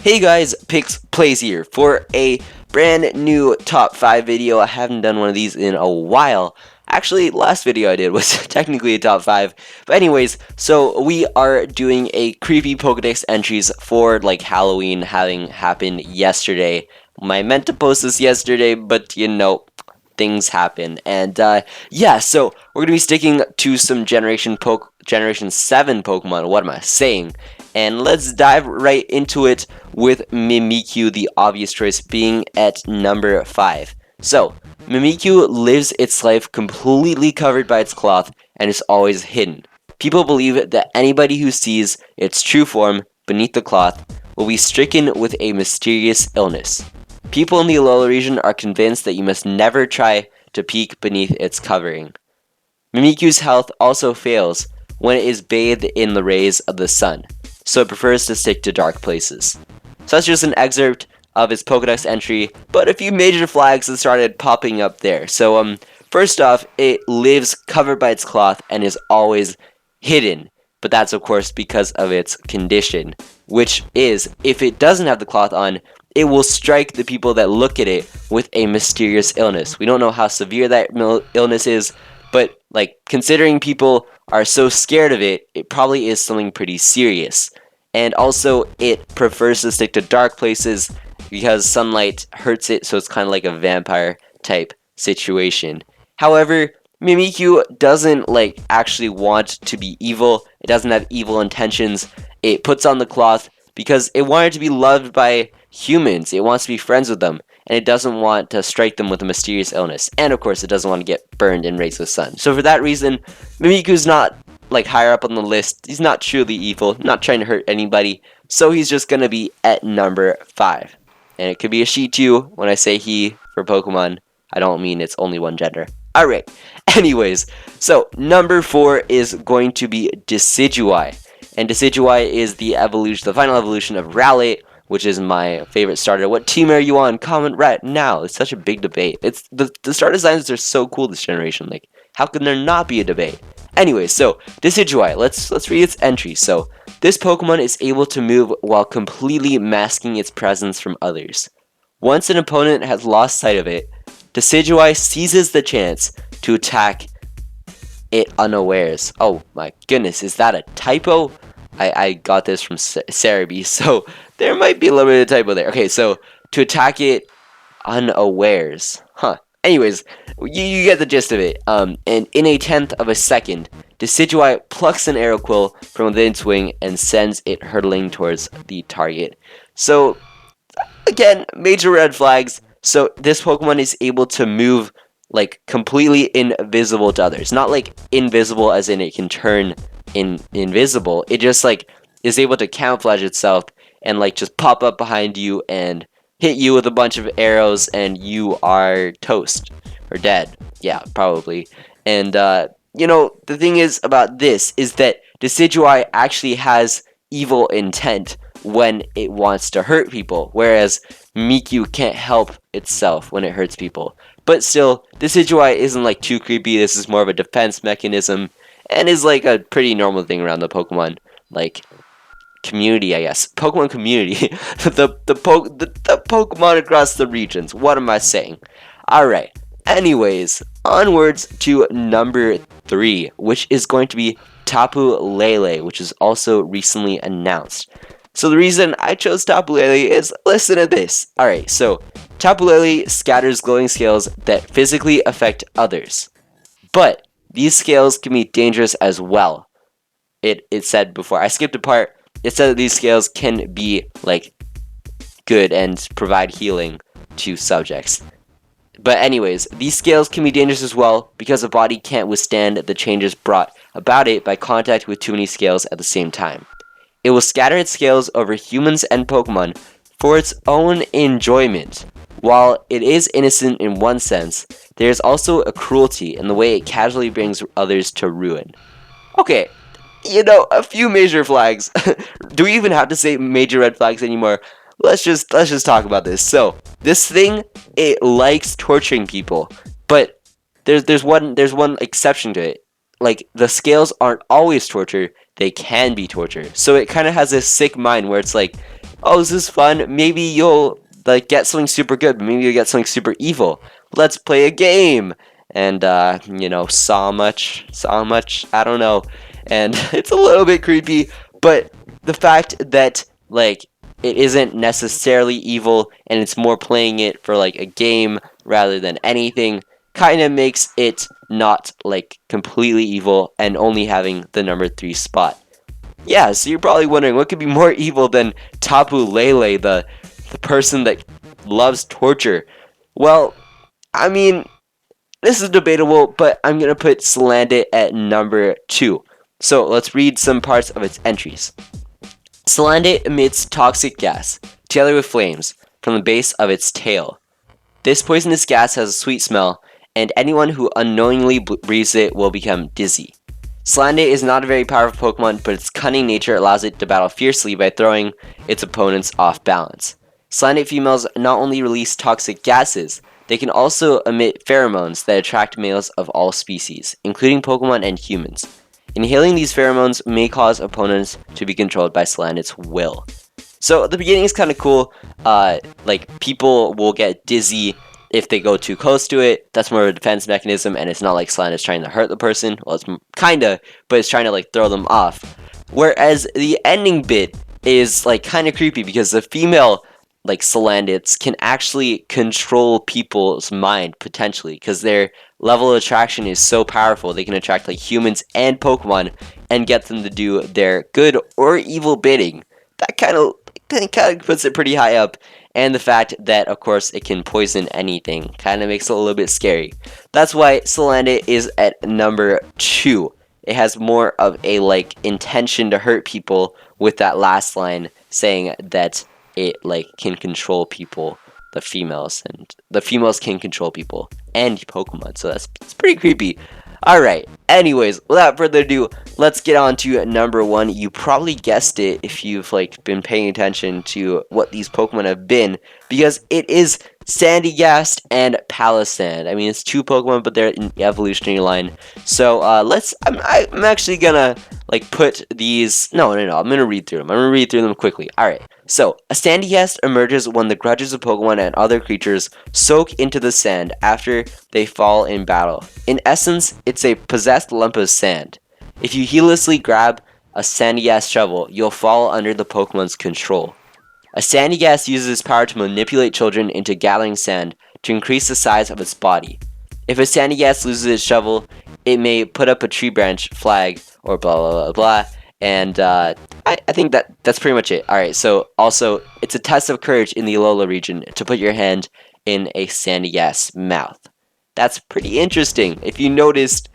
Hey guys, PixPlays here for a brand new top 5 video. I haven't done one of these in a while. Actually, last video I did was technically a top 5. But anyways, so we are doing a creepy Pokedex entries for like Halloween having happened yesterday. I meant to post this yesterday, but you know, things happen. And yeah, so we're going to be sticking to some Generation 7 Pokemon. What am I saying? And let's dive right into it with Mimikyu, the obvious choice, being at number 5. So, Mimikyu lives its life completely covered by its cloth and is always hidden. People believe that anybody who sees its true form beneath the cloth will be stricken with a mysterious illness. People in the Alola region are convinced that you must never try to peek beneath its covering. Mimikyu's health also fails when it is bathed in the rays of the sun, so it prefers to stick to dark places. So that's just an excerpt of its Pokedex entry, but a few major flags that started popping up there. So first off, it lives covered by its cloth and is always hidden, but that's of course because of its condition, which is, if it doesn't have the cloth on, it will strike the people that look at it with a mysterious illness. We don't know how severe that illness is, but like considering people are so scared of it, it probably is something pretty serious. And also, it prefers to stick to dark places because sunlight hurts it, so it's kind of like a vampire type situation. However, Mimikyu doesn't like actually want to be evil. It doesn't have evil intentions. It puts on the cloth because it wanted to be loved by humans. It wants to be friends with them, and it doesn't want to strike them with a mysterious illness. And of course, it doesn't want to get burned in rays of the sun. So for that reason, Mimikyu's not like higher up on the list. He's not truly evil, not trying to hurt anybody. So he's just gonna be at number 5. And it could be a she too. When I say he for Pokemon, I don't mean it's only one gender. Alright, anyways, so number 4 is going to be Decidueye. And Decidueye is the final evolution of Rowlet, which is my favorite starter. What team are you on? Comment right now. It's such a big debate. It's the starter designs are so cool this generation. Like, how can there not be a debate? Anyway, so Decidueye, let's read its entry. So, this Pokemon is able to move while completely masking its presence from others. Once an opponent has lost sight of it, Decidueye seizes the chance to attack it unawares. Oh my goodness, is that a typo? I got this from Cerebi, so there might be a little bit of typo there. Okay, so to attack it unawares. Huh. Anyways, you get the gist of it. And in a tenth of a second, Decidueye plucks an arrow quill from within its wing and sends it hurtling towards the target. So, again, major red flags. So this Pokemon is able to move like completely invisible to others. Not like invisible as in it can turn invisible. It just like is able to camouflage itself and like just pop up behind you and hit you with a bunch of arrows and you are toast or dead. Yeah, probably. And you know, the thing is about this is that Decidueye actually has evil intent when it wants to hurt people, whereas Mimikyu can't help itself when it hurts people. But still, Decidueye isn't like too creepy. This is more of a defense mechanism and is like a pretty normal thing around the Pokemon like community, I guess. Pokemon community. the Pokemon across the regions. What am I saying? Alright. Anyways, onwards to number 3, which is going to be Tapu Lele, which is also recently announced. So the reason I chose Tapu Lele is, listen to this. Alright, so Tapu Lele scatters glowing scales that physically affect others. But these scales can be dangerous as well. It said before. I skipped a part. It said that these scales can be like good and provide healing to subjects. But anyways, these scales can be dangerous as well because the body can't withstand the changes brought about it by contact with too many scales at the same time. It will scatter its scales over humans and Pokemon for its own enjoyment. While it is innocent in one sense, there is also a cruelty in the way it casually brings others to ruin. Okay, you know, a few major flags. Do we even have to say major red flags anymore? Let's just talk about this. So, this thing, it likes torturing people, but there's one exception to it. Like, the scales aren't always torture. they can be torture. So it kind of has this sick mind where it's like, oh, this is fun. Maybe you'll like get something super good, but maybe you'll get something super evil. Let's play a game. And you know, saw much, I don't know. And it's a little bit creepy, but the fact that like it isn't necessarily evil and it's more playing it for like a game rather than anything kind of makes it not like completely evil and only having the number 3 spot. Yeah, so you're probably wondering what could be more evil than Tapu Lele, the person that loves torture. Well, I mean, this is debatable, but I'm going to put Salandit at number 2. So let's read some parts of its entries. Salandit emits toxic gas, together with flames, from the base of its tail. This poisonous gas has a sweet smell, and anyone who unknowingly breathes it will become dizzy. Salandit is not a very powerful Pokemon, but its cunning nature allows it to battle fiercely by throwing its opponents off balance. Salandit females not only release toxic gases, they can also emit pheromones that attract males of all species, including Pokemon and humans. Inhaling these pheromones may cause opponents to be controlled by Salandit's will. So the beginning is kind of cool. Like people will get dizzy if they go too close to it. That's more of a defense mechanism, and it's not like Salandit's trying to hurt the person. Well, it's kinda, but it's trying to like throw them off. Whereas the ending bit is like kind of creepy because the female like Salandits can actually control people's mind potentially because their level of attraction is so powerful. They can attract like humans and Pokemon and get them to do their good or evil bidding. That kind of puts it pretty high up, and the fact that of course it can poison anything kind of makes it a little bit scary. That's why Salandit is at number 2. It has more of a like intention to hurt people with that last line saying that it like can control people, the females, and the females can control people and Pokemon. So it's pretty creepy. Alright, anyways, without further ado, let's get on to number 1. You probably guessed it if you've like been paying attention to what these Pokemon have been, because it is Sandygast and Palossand. I mean, it's 2 Pokemon, but they're in the evolutionary line. So I'm actually gonna like put these. No, I'm gonna read through them. I'm gonna read through them quickly. Alright. So, a Sandygast emerges when the grudges of Pokemon and other creatures soak into the sand after they fall in battle. In essence, it's a possessed lump of sand. If you heedlessly grab a Sandygast shovel, you'll fall under the Pokemon's control. A Sandygast uses its power to manipulate children into gathering sand to increase the size of its body. If a Sandygast loses its shovel, it may put up a tree branch, flag, or blah blah blah blah. And I think that's pretty much it. Alright, so also, it's a test of courage in the Alola region to put your hand in a Sandygast's mouth. That's pretty interesting. If you noticed,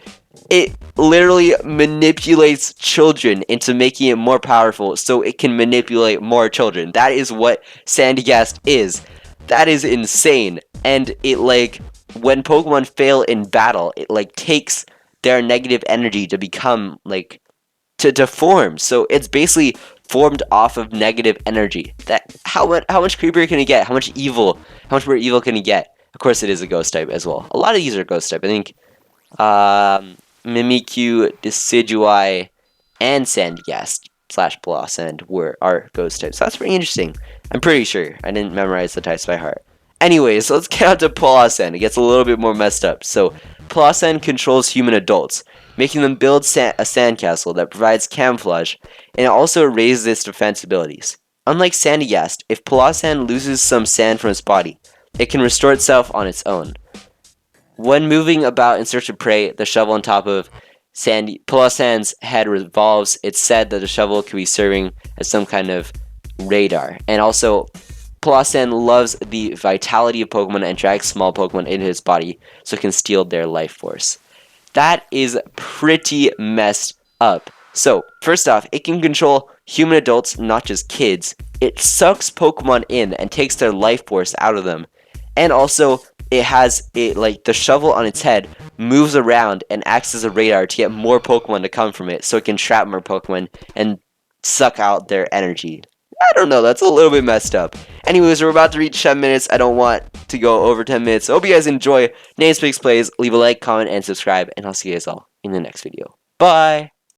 it literally manipulates children into making it more powerful so it can manipulate more children. That is what Sandygast is. That is insane. And it like, when Pokemon fail in battle, it like takes their negative energy to become like to form. So it's basically formed off of negative energy. That how much creepier can it get? How much more evil can it get? Of course, it is a ghost type as well. A lot of these are ghost type. I think Mimikyu, Decidueye, and Sandygast / Palossand are ghost types. So that's pretty interesting. I'm pretty sure. I didn't memorize the types by heart. Anyways, let's get on to Palossand. It gets a little bit more messed up. So, Palossand controls human adults, making them build a sandcastle that provides camouflage, and it also raises its defense abilities. Unlike Sandygast, if Palossand loses some sand from its body, it can restore itself on its own. When moving about in search of prey, the shovel on top of Palossand's head revolves. It's said that the shovel could be serving as some kind of radar. And also, Palossand loves the vitality of Pokemon and drags small Pokemon into its body so it can steal their life force. That is pretty messed up. So, first off, it can control human adults, not just kids. It sucks Pokemon in and takes their life force out of them. And also, the shovel on its head moves around and acts as a radar to get more Pokemon to come from it so it can trap more Pokemon and suck out their energy. I don't know, that's a little bit messed up. Anyways, we're about to reach 10 minutes. I don't want to go over 10 minutes. I hope you guys enjoy. Name's PixPlays. Leave a like, comment, and subscribe, and I'll see you guys all in the next video. Bye!